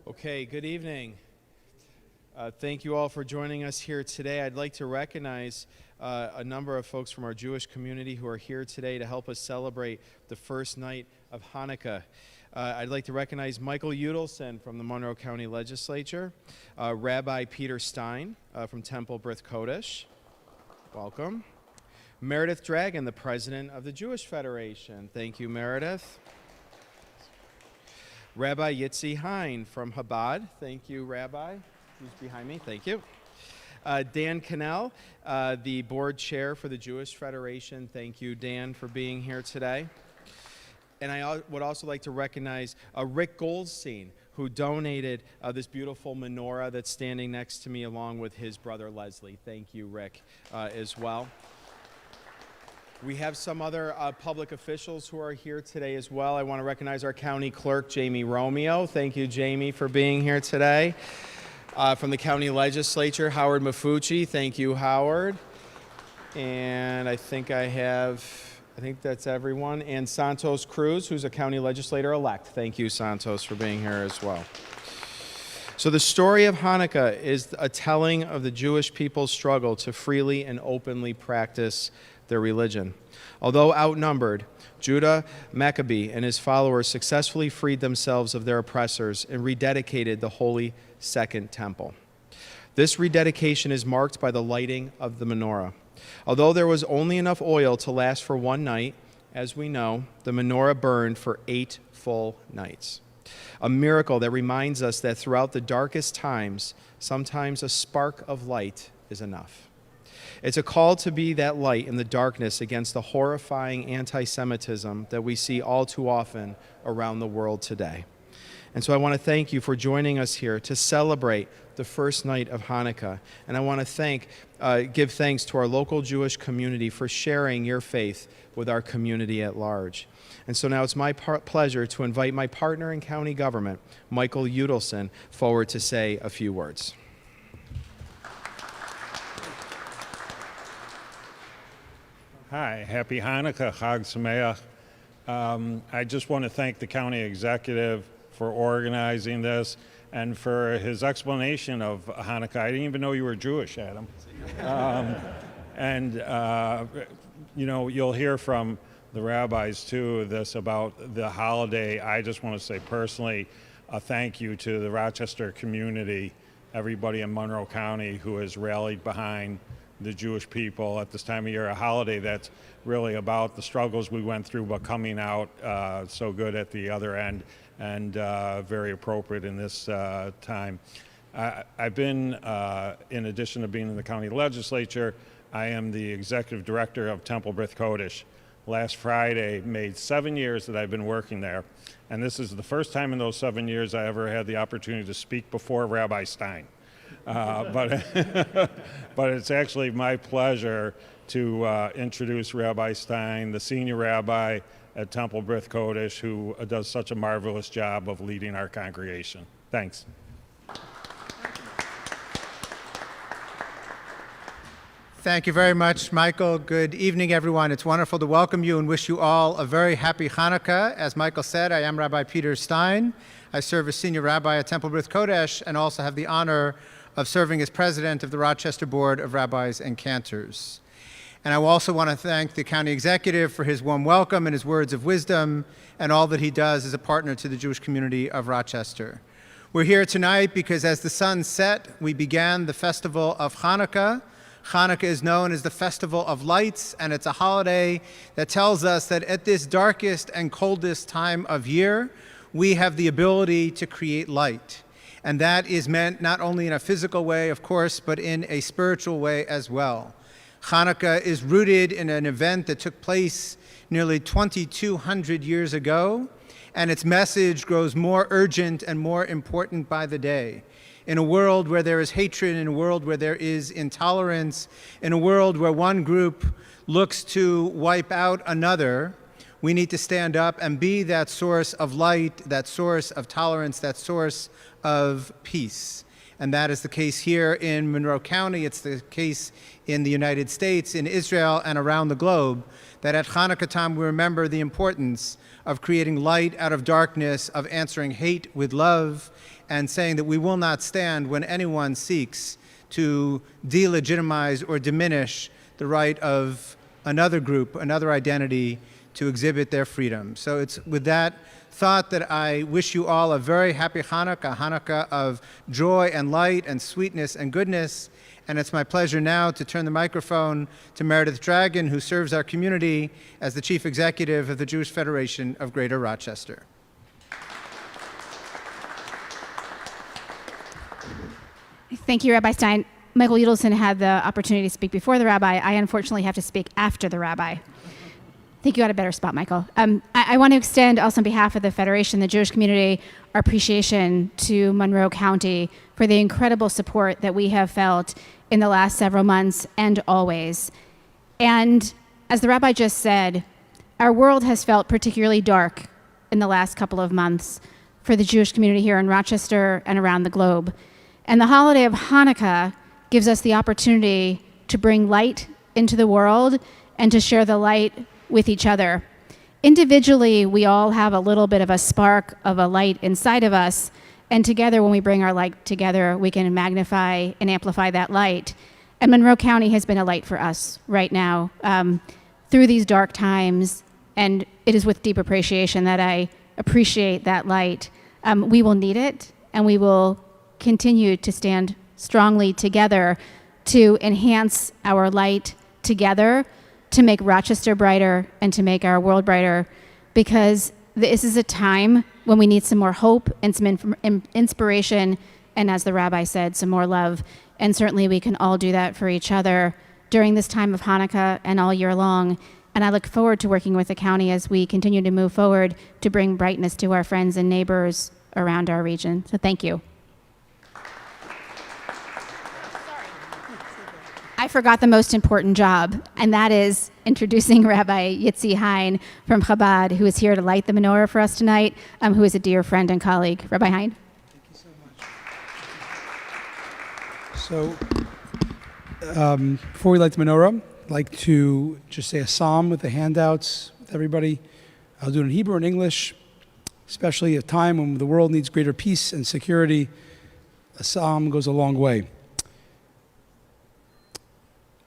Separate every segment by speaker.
Speaker 1: Okay, good evening. Thank you all for joining us here today. I'd like to recognize a number of folks from our Jewish community who are here today to help us celebrate the first night of Hanukkah. I'd like to recognize Michael Udelson from the Monroe County Legislature, Rabbi Peter Stein from Temple Brit Kodesh. Welcome. Meredith Dragon, the president of the Jewish Federation. Thank you, Meredith. Rabbi Yitzi Hein from Chabad. Thank you, Rabbi. Who's behind me? Thank you. Dan Cannell, the board chair for the Jewish Federation. Thank you, Dan, for being here today. And I would also like to recognize Rick Goldstein, who donated this beautiful menorah that's standing next to me along with his brother Leslie. Thank you, Rick, as well. We have some other public officials who are here today as well. I want to recognize our county clerk, Jamie Romeo. Thank you, Jamie, for being here today. From the county legislature, Howard Mafucci. Thank you, Howard. And I think that's everyone. And Santos Cruz, who's a county legislator-elect. Thank you, Santos, for being here as well. So the story of Hanukkah is a telling of the Jewish people's struggle to freely and openly practice their religion. Although outnumbered, Judah Maccabee and his followers successfully freed themselves of their oppressors and rededicated the holy Second Temple. This rededication is marked by the lighting of the menorah. Although there was only enough oil to last for one night, as we know, the menorah burned for 8 full nights. A miracle that reminds us that throughout the darkest times, sometimes a spark of light is enough. It's a call to be that light in the darkness against the horrifying anti-Semitism that we see all too often around the world today. And so I want to thank you for joining us here to celebrate the first night of Hanukkah. And I want to give thanks to our local Jewish community for sharing your faith with our community at large. And so now it's my pleasure to invite my partner in county government, Michael Udelson, forward to say a few words.
Speaker 2: Hi, happy Hanukkah, Chag Sameach. I just want to thank the county executive for organizing this and for his explanation of Hanukkah. I didn't even know you were Jewish, Adam. You'll hear from the rabbis too this about the holiday. I just want to say personally a thank you to the Rochester community, everybody in Monroe County who has rallied behind the Jewish people at this time of year, a holiday that's really about the struggles we went through, but coming out so good at the other end, and very appropriate in this time. I've been, in addition to being in the county legislature, I am the executive director of Temple Brit Kodesh. Last Friday made 7 years that I've been working there, and this is the first time in those 7 years I ever had the opportunity to speak before Rabbi Stein. But it's actually my pleasure to introduce Rabbi Stein, the senior rabbi at Temple Brit Kodesh, who does such a marvelous job of leading our congregation. Thanks.
Speaker 3: Thank you very much, Michael. Good evening, everyone. It's wonderful to welcome you and wish you all a very happy Hanukkah. As Michael said, I am Rabbi Peter Stein. I serve as senior rabbi at Temple Brit Kodesh and also have the honor of serving as president of the Rochester Board of Rabbis and Cantors. And I also want to thank the county executive for his warm welcome and his words of wisdom and all that he does as a partner to the Jewish community of Rochester. We're here tonight because as the sun set, we began the festival of Hanukkah. Hanukkah is known as the Festival of Lights, and it's a holiday that tells us that at this darkest and coldest time of year, we have the ability to create light. And that is meant not only in a physical way, of course, but in a spiritual way as well. Hanukkah is rooted in an event that took place nearly 2,200 years ago, and its message grows more urgent and more important by the day. In a world where there is hatred, in a world where there is intolerance, in a world where one group looks to wipe out another, we need to stand up and be that source of light, that source of tolerance, that source of peace. And that is the case here in Monroe County. It's the case in the United States, in Israel, and around the globe, that at Hanukkah time we remember the importance of creating light out of darkness, of answering hate with love, and saying that we will not stand when anyone seeks to delegitimize or diminish the right of another group, another identity, to exhibit their freedom. So it's with that thought that I wish you all a very happy Hanukkah, a Hanukkah of joy and light and sweetness and goodness. And it's my pleasure now to turn the microphone to Meredith Dragon, who serves our community as the Chief Executive of the Jewish Federation of Greater Rochester.
Speaker 4: Thank you, Rabbi Stein. Michael Udelson had the opportunity to speak before the rabbi. I unfortunately have to speak after the rabbi. I think you got a better spot, Michael. I want to extend also on behalf of the Federation, the Jewish community, our appreciation to Monroe County for the incredible support that we have felt in the last several months and always. And as the rabbi just said, our world has felt particularly dark in the last couple of months for the Jewish community here in Rochester and around the globe. And the holiday of Hanukkah gives us the opportunity to bring light into the world and to share the light with each other. Individually, we all have a little bit of a spark of a light inside of us, and together, when we bring our light together, we can magnify and amplify that light. And Monroe County has been a light for us right now through these dark times, and it is with deep appreciation that I appreciate that light. We will need it, and we will continue to stand strongly together to enhance our light together, to make Rochester brighter and to make our world brighter, because this is a time when we need some more hope and some inspiration, and as the rabbi said, some more love. And certainly we can all do that for each other during this time of Hanukkah and all year long. And I look forward to working with the county as we continue to move forward to bring brightness to our friends and neighbors around our region. So thank you. I forgot the most important job, and that is introducing Rabbi Yitzi Hein from Chabad, who is here to light the menorah for us tonight, who is a dear friend and colleague. Rabbi Hein.
Speaker 5: Thank you so much. So, before we light the menorah, I'd like to just say a psalm with the handouts with everybody. I'll do it in Hebrew and English, especially at a time when the world needs greater peace and security. A psalm goes a long way.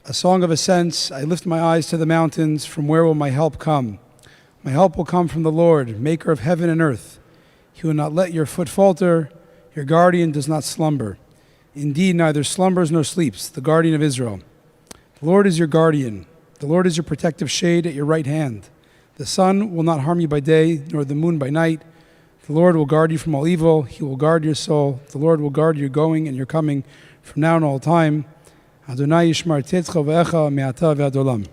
Speaker 5: A song of ascents, I lift my eyes to the mountains, from where will my help come? My help will come from the Lord, maker of heaven and earth. He will not let your foot falter, your guardian does not slumber. Indeed, neither slumbers nor sleeps, the guardian of Israel. The Lord is your guardian, the Lord is your protective shade at your right hand. The sun will not harm you by day, nor the moon by night. The Lord will guard you from all evil, he will guard your soul. The Lord will guard your going and your coming from now and all time. Adonai yishmar tetcha ve'echa me'ata ve'ad olam.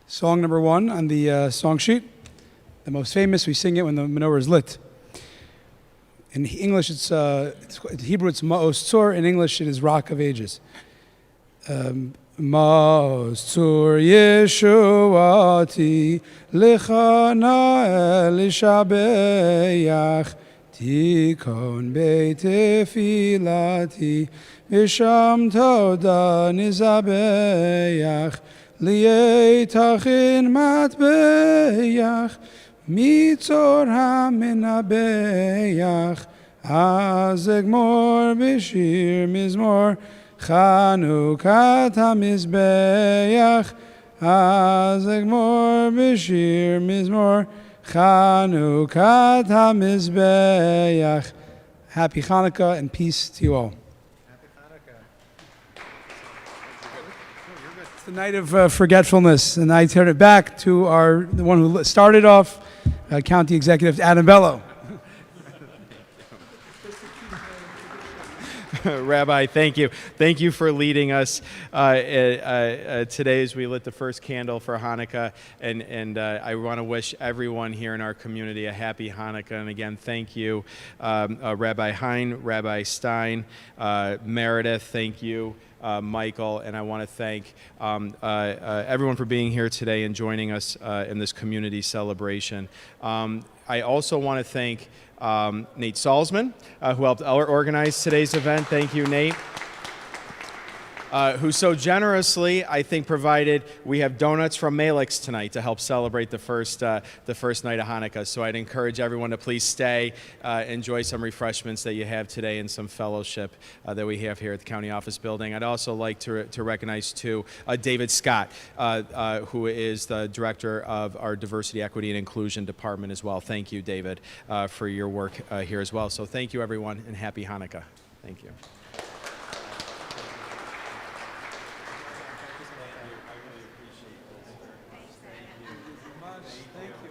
Speaker 5: Song number 1 on the song sheet. The most famous, we sing it when the menorah is lit. In English, in Hebrew, it's Ma'os Tzor. In English, it is Rock of Ages. Ma'os Tzor Yeshuati Lechana Elishabeach Tikon Beit Tefilati V'sham Toda Nizabeach Li'etachin Matbeach Mitzor HaMenabeach Azegmor B'shir Mizmor Chanukah HaMizbeach Azegmor B'shir Mizmor Chanukah HaMizbeach. Happy Hanukkah and peace to you all.
Speaker 3: Happy Hanukkah.
Speaker 5: It's the night of forgetfulness, and I turn it back to the one who started off, County Executive Adam Bello.
Speaker 1: Rabbi, thank you. Thank you for leading us today as we lit the first candle for Hanukkah. And I want to wish everyone here in our community a happy Hanukkah. And again, thank you, Rabbi Hein, Rabbi Stein, Meredith, thank you. Michael, and I want to thank everyone for being here today and joining us in this community celebration. I also want to thank Nate Salzman, who helped organize today's event. Thank you, Nate. Who so generously, I think, provided. We have donuts from Malik's tonight to help celebrate the first night of Hanukkah. So I'd encourage everyone to please stay, enjoy some refreshments that you have today and some fellowship that we have here at the county office building. I'd also like to recognize too David Scott, who is the director of our Diversity, Equity, and Inclusion department as well. Thank you, David, for your work here as well. So thank you, everyone, and happy Hanukkah. Thank you. Thank you.